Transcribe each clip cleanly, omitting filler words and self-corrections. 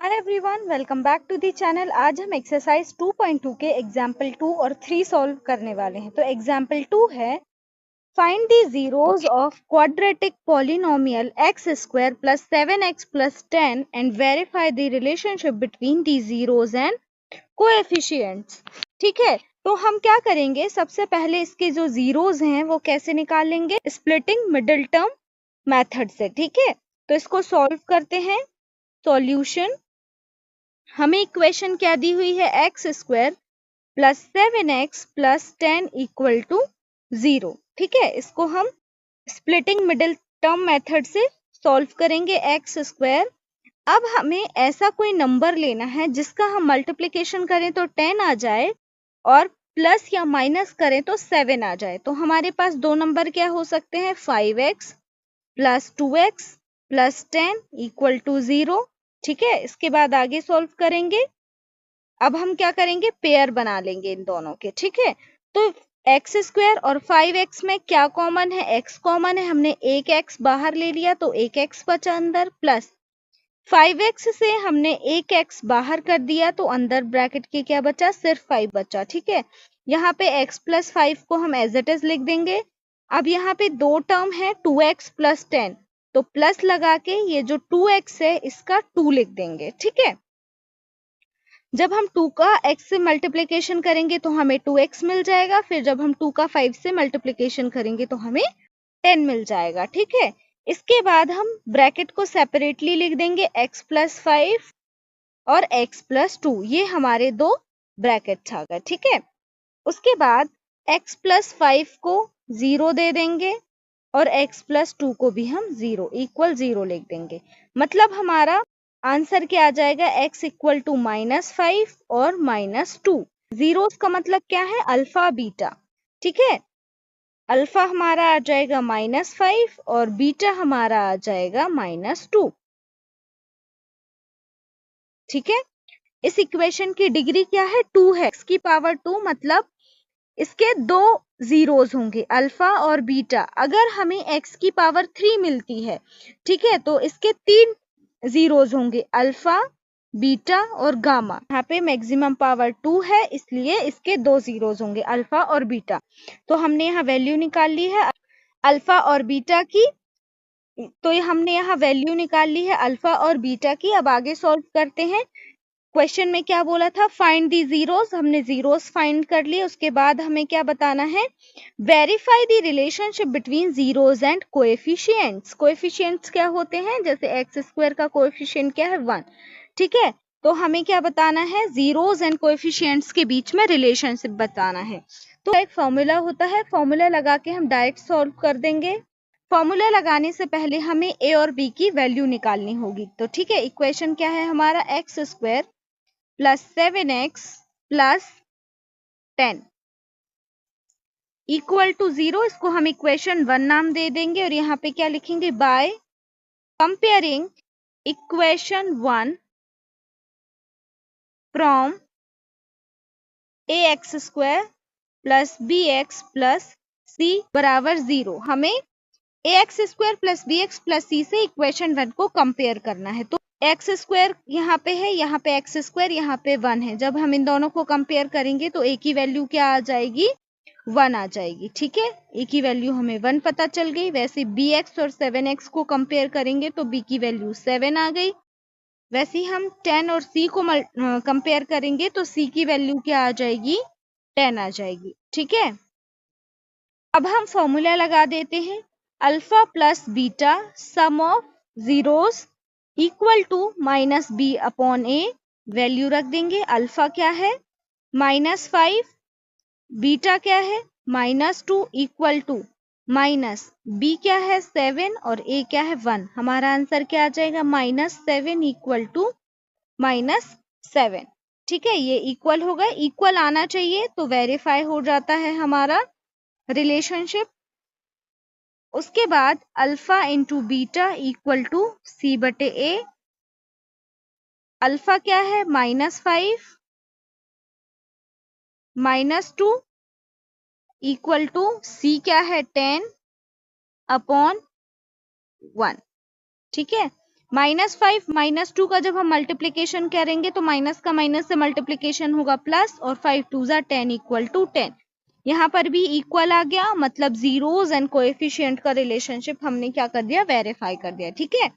Hi everyone, welcome back to the channel. आज हम exercise 2.2 के एग्जाम्पल 2 और 3 सॉल्व करने वाले हैं। तो एग्जाम्पल 2 है, find the zeros of quadratic polynomial x square plus 7x plus 10 and verify the relationship between the zeros and coefficients. ठीक है, तो हम क्या करेंगे, सबसे पहले इसके जो जीरोस हैं वो कैसे निकालेंगे, स्प्लिटिंग मिडिल टर्म मेथड से। ठीक है, तो इसको सॉल्व करते हैं। सॉल्यूशन, हमें इक्वेशन क्या दी हुई है, x square plus 7x plus 10 equal to 0। ठीक है, इसको हम स्प्लिटिंग मिडिल टर्म मेथड से सॉल्व करेंगे। एक्स स्क्वायर, अब हमें ऐसा कोई नंबर लेना है जिसका हम मल्टीप्लिकेशन करें तो 10 आ जाए और प्लस या माइनस करें तो 7 आ जाए। तो हमारे पास दो नंबर क्या हो सकते हैं, 5x plus 2x plus 10 equal to 0। ठीक है, इसके बाद आगे सॉल्व करेंगे। अब हम क्या करेंगे, पेयर बना लेंगे इन दोनों के। ठीक है, तो एक्स स्क्वायर और 5x में क्या कॉमन है, x कॉमन है, हमने एक x बाहर ले लिया तो एक x बचा अंदर, प्लस 5x से हमने एक x बाहर कर दिया तो अंदर ब्रैकेट के क्या बचा, सिर्फ 5 बचा। ठीक है, यहाँ पे x प्लस 5 को हम एज इट इज लिख देंगे। अब यहाँ पे दो टर्म है 2x प्लस 10, तो प्लस लगा के ये जो 2x है इसका 2 लिख देंगे। ठीक है, जब हम 2 का x से मल्टीप्लिकेशन करेंगे तो हमें 2x मिल जाएगा, फिर जब हम 2 का 5 से मल्टीप्लिकेशन करेंगे तो हमें 10 मिल जाएगा। ठीक है, इसके बाद हम ब्रैकेट को सेपरेटली लिख देंगे, x प्लस 5 और x प्लस 2, ये हमारे दो ब्रैकेट आ गए। ठीक है, उसके बाद x प्लस 5 को 0 दे देंगे और x प्लस 2 को भी हम 0 इक्वल 0 लिख देंगे। मतलब हमारा आंसर क्या आ जाएगा, x इक्वल टू -5 और -2। जीरोस का मतलब क्या है, अल्फा बीटा। ठीक है, अल्फा हमारा आ जाएगा -5 और बीटा हमारा आ जाएगा -2। ठीक है, इस इक्वेशन की डिग्री क्या है, 2 है। x की पावर 2 मतलब इसके दो जीरोस होंगे, अल्फा और बीटा। अगर हमें x की पावर 3 मिलती है, ठीक है, तो इसके तीन जीरोस होंगे, अल्फा, बीटा और गामा। यहाँ पे मैक्सिमम पावर 2 है, इसलिए इसके दो जीरोस होंगे, अल्फा और बीटा। तो हमने यहाँ वैल्यू निकाल ली है अल्फा और बीटा की। तो हमने यहाँ वैल्यू निकाल ली है अल्फा और बीटा की। अब आगे सॉल्व करते हैं। क्वेश्चन में क्या बोला था, फाइंड दी जीरोस, हमने जीरोस फाइंड कर लिए। उसके बाद हमें क्या बताना है, verify the relationship between zeros and coefficients. Coefficients क्या होते हैं, जैसे एक्स स्क्वायर का कोएफिशिएंट क्या है, 1। ठीक है, तो हमें क्या बताना है, जीरोस एंड कोएफिशिएंट्स के बीच में रिलेशनशिप बताना है। तो एक फॉर्मूला होता है, फॉर्मूला लगा के हम डायरेक्ट सॉल्व कर देंगे। फॉर्मूला लगाने से पहले हमें ए और बी की वैल्यू निकालनी होगी। तो ठीक है, इक्वेशन क्या है हमारा, x square plus 7x plus 10 equal to 0। इसको हम इक्वेशन 1 नाम दे देंगे और यहाँ पे क्या लिखेंगे, by comparing equation 1 from ax square plus bx plus c बराबर 0। हमें ax square plus bx plus c से इक्वेशन 1 को कंपेयर करना है। तो एक्स स्क्वायर यहाँ पे है, यहाँ पे एक्स स्क्वायर, यहाँ पे 1 है। जब हम इन दोनों को कंपेयर करेंगे तो ए की वैल्यू क्या आ जाएगी, 1 आ जाएगी। ठीक है, ए की वैल्यू हमें 1 पता चल गई। वैसे bx और 7x को कंपेयर करेंगे तो b की वैल्यू 7 आ गई। वैसे ही हम 10 और c को कंपेयर करेंगे तो c की वैल्यू क्या आ जाएगी, 10 आ जाएगी। ठीक है, अब हम फॉर्मूला लगा देते हैं, alpha plus beta sum of zeros equal to minus b upon a. Value रख देंगे, अल्फा क्या है -5, बीटा क्या है -2 इक्वल टू माइनस बी क्या है 7 और ए क्या है 1। हमारा आंसर क्या आ जाएगा, -7 इक्वल टू -7। ठीक है, ये इक्वल होगा, इक्वल आना चाहिए तो वेरीफाई हो जाता है हमारा रिलेशनशिप। उसके बाद alpha into beta equal to c बटे ए। अल्फा क्या है -5 -2 इक्वल टू सी क्या है 10 अपॉन 1। ठीक है, -5 -2 का जब हम मल्टीप्लीकेशन करेंगे तो माइनस का माइनस से मल्टीप्लीकेशन होगा प्लस, और 5 2 ज़ा 10 इक्वल टू 10। यहाँ पर भी इक्वल आ गया, मतलब जीरोस एंड कोएफिशिएंट का रिलेशनशिप हमने क्या कर दिया, वेरीफाई कर दिया। ठीक है,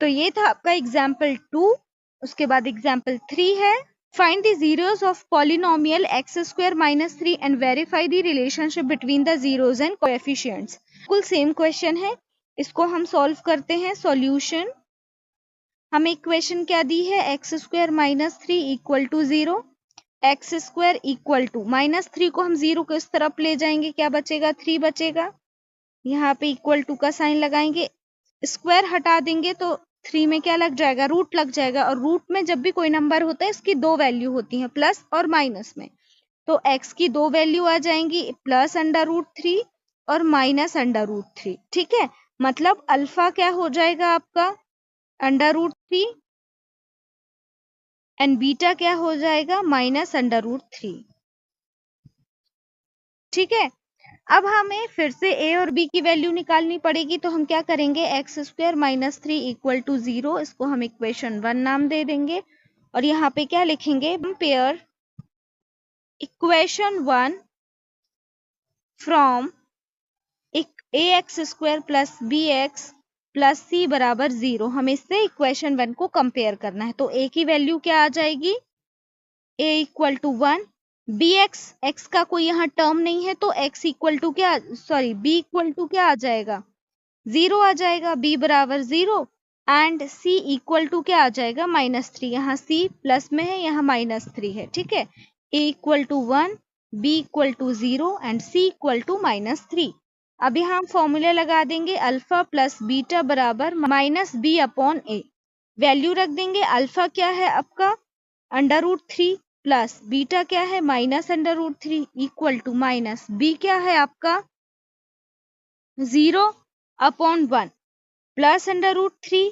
तो ये था आपका एग्जाम्पल 2। उसके बाद एग्जाम्पल 3 है, find the zeros of polynomial x² - 3 and verify the relationship between the zeros and coefficients. बिल्कुल सेम क्वेश्चन है, इसको हम सॉल्व करते हैं। सॉल्यूशन, हमें इक्वेशन क्या दी है, x² - 3 equal to 0, x² equal to -3 को हम 0 को इस तरफ ले जाएंगे, क्या बचेगा, 3 बचेगा। यहाँ पे इक्वल टू का साइन लगाएंगे, स्क्वायर हटा देंगे तो 3 में क्या लग जाएगा, रूट लग जाएगा। और रूट में जब भी कोई नंबर होता है इसकी दो वैल्यू होती है, प्लस और माइनस में। तो x की दो वैल्यू आ जाएंगी, +√3 और -√3। ठीक है, मतलब अल्फा क्या हो जाएगा आपका √3 एंड बीटा क्या हो जाएगा, -√3। ठीक है, अब हमें फिर से a और b की वैल्यू निकालनी पड़ेगी, तो हम क्या करेंगे, x² - 3 इक्वल टू 0, इसको हम इक्वेशन 1 नाम दे देंगे। और यहाँ पे क्या लिखेंगे, compare equation 1 from ax² + bx + c बराबर 0। हमें इससे इक्वेशन 1 को कंपेयर करना है। तो a की वैल्यू क्या आ जाएगी, a equal to 1, bx, x का कोई यहाँ टर्म नहीं है, तो x इक्वल टू क्या, सॉरी b इक्वल टू क्या आ जाएगा, 0 आ जाएगा, b बराबर 0। एंड c इक्वल टू क्या आ जाएगा, -3। यहाँ c प्लस में है, यहाँ -3 है। ठीक है, a equal to 1, b equal to 0 and c equal to -3। अब यहाँ हम फॉर्मूला लगा देंगे, अल्फा प्लस बीटा बराबर -b/a। वैल्यू रख देंगे, अल्फा क्या है आपका √3 प्लस बीटा क्या है -√3 इक्वल टू माइनस b क्या है आपका 0/1 प्लस √3,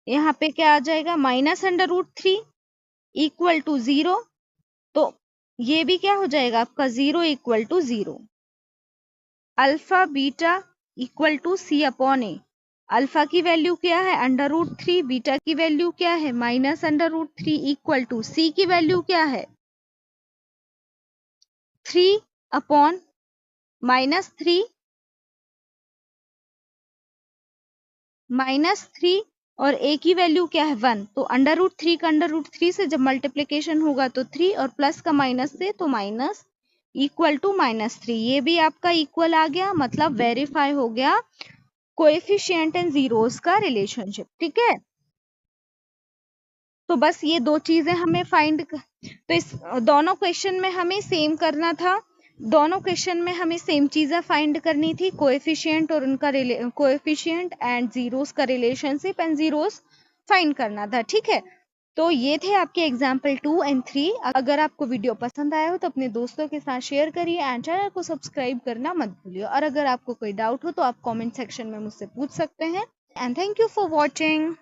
यहाँ पे क्या आ जाएगा -√3 इक्वल टू 0। तो ये भी क्या हो जाएगा आपका 0 equal to 0। Alpha beta equal to c/a। Alpha की वैल्यु क्या है √3, बीटा की वैल्यू क्या है -√3 इक्वल टू c की वैल्यू क्या है 3/-3 -3 और a की वैल्यू क्या है 1। तो √3 का √3 से जब मल्टीप्लिकेशन होगा तो 3, और प्लस का माइनस से तो माइनस इक्वल टू -3। ये भी आपका इक्वल आ गया, मतलब वेरीफाई हो गया कोएफिशिएंट एंड जीरोस का रिलेशनशिप। ठीक है, तो बस ये दो चीजें हमें फाइंड, तो इस दोनों क्वेश्चन में हमें सेम करना था। दोनों क्वेश्चन में हमें सेम चीजें फाइंड करनी थी, कोएफिशिएंट और उनका कोएफिशिएंट एंड जीरोस का रिलेशनशिप एंड जीरोस फाइंड करना था। ठीक है, तो ये थे आपके एग्जाम्पल 2 एंड 3। अगर आपको वीडियो पसंद आया हो तो अपने दोस्तों के साथ शेयर करिए एंड चैनल को सब्सक्राइब करना मत भूलिए। और अगर आपको कोई डाउट हो तो आप कमेंट सेक्शन में मुझसे पूछ सकते हैं। And thank you for watching.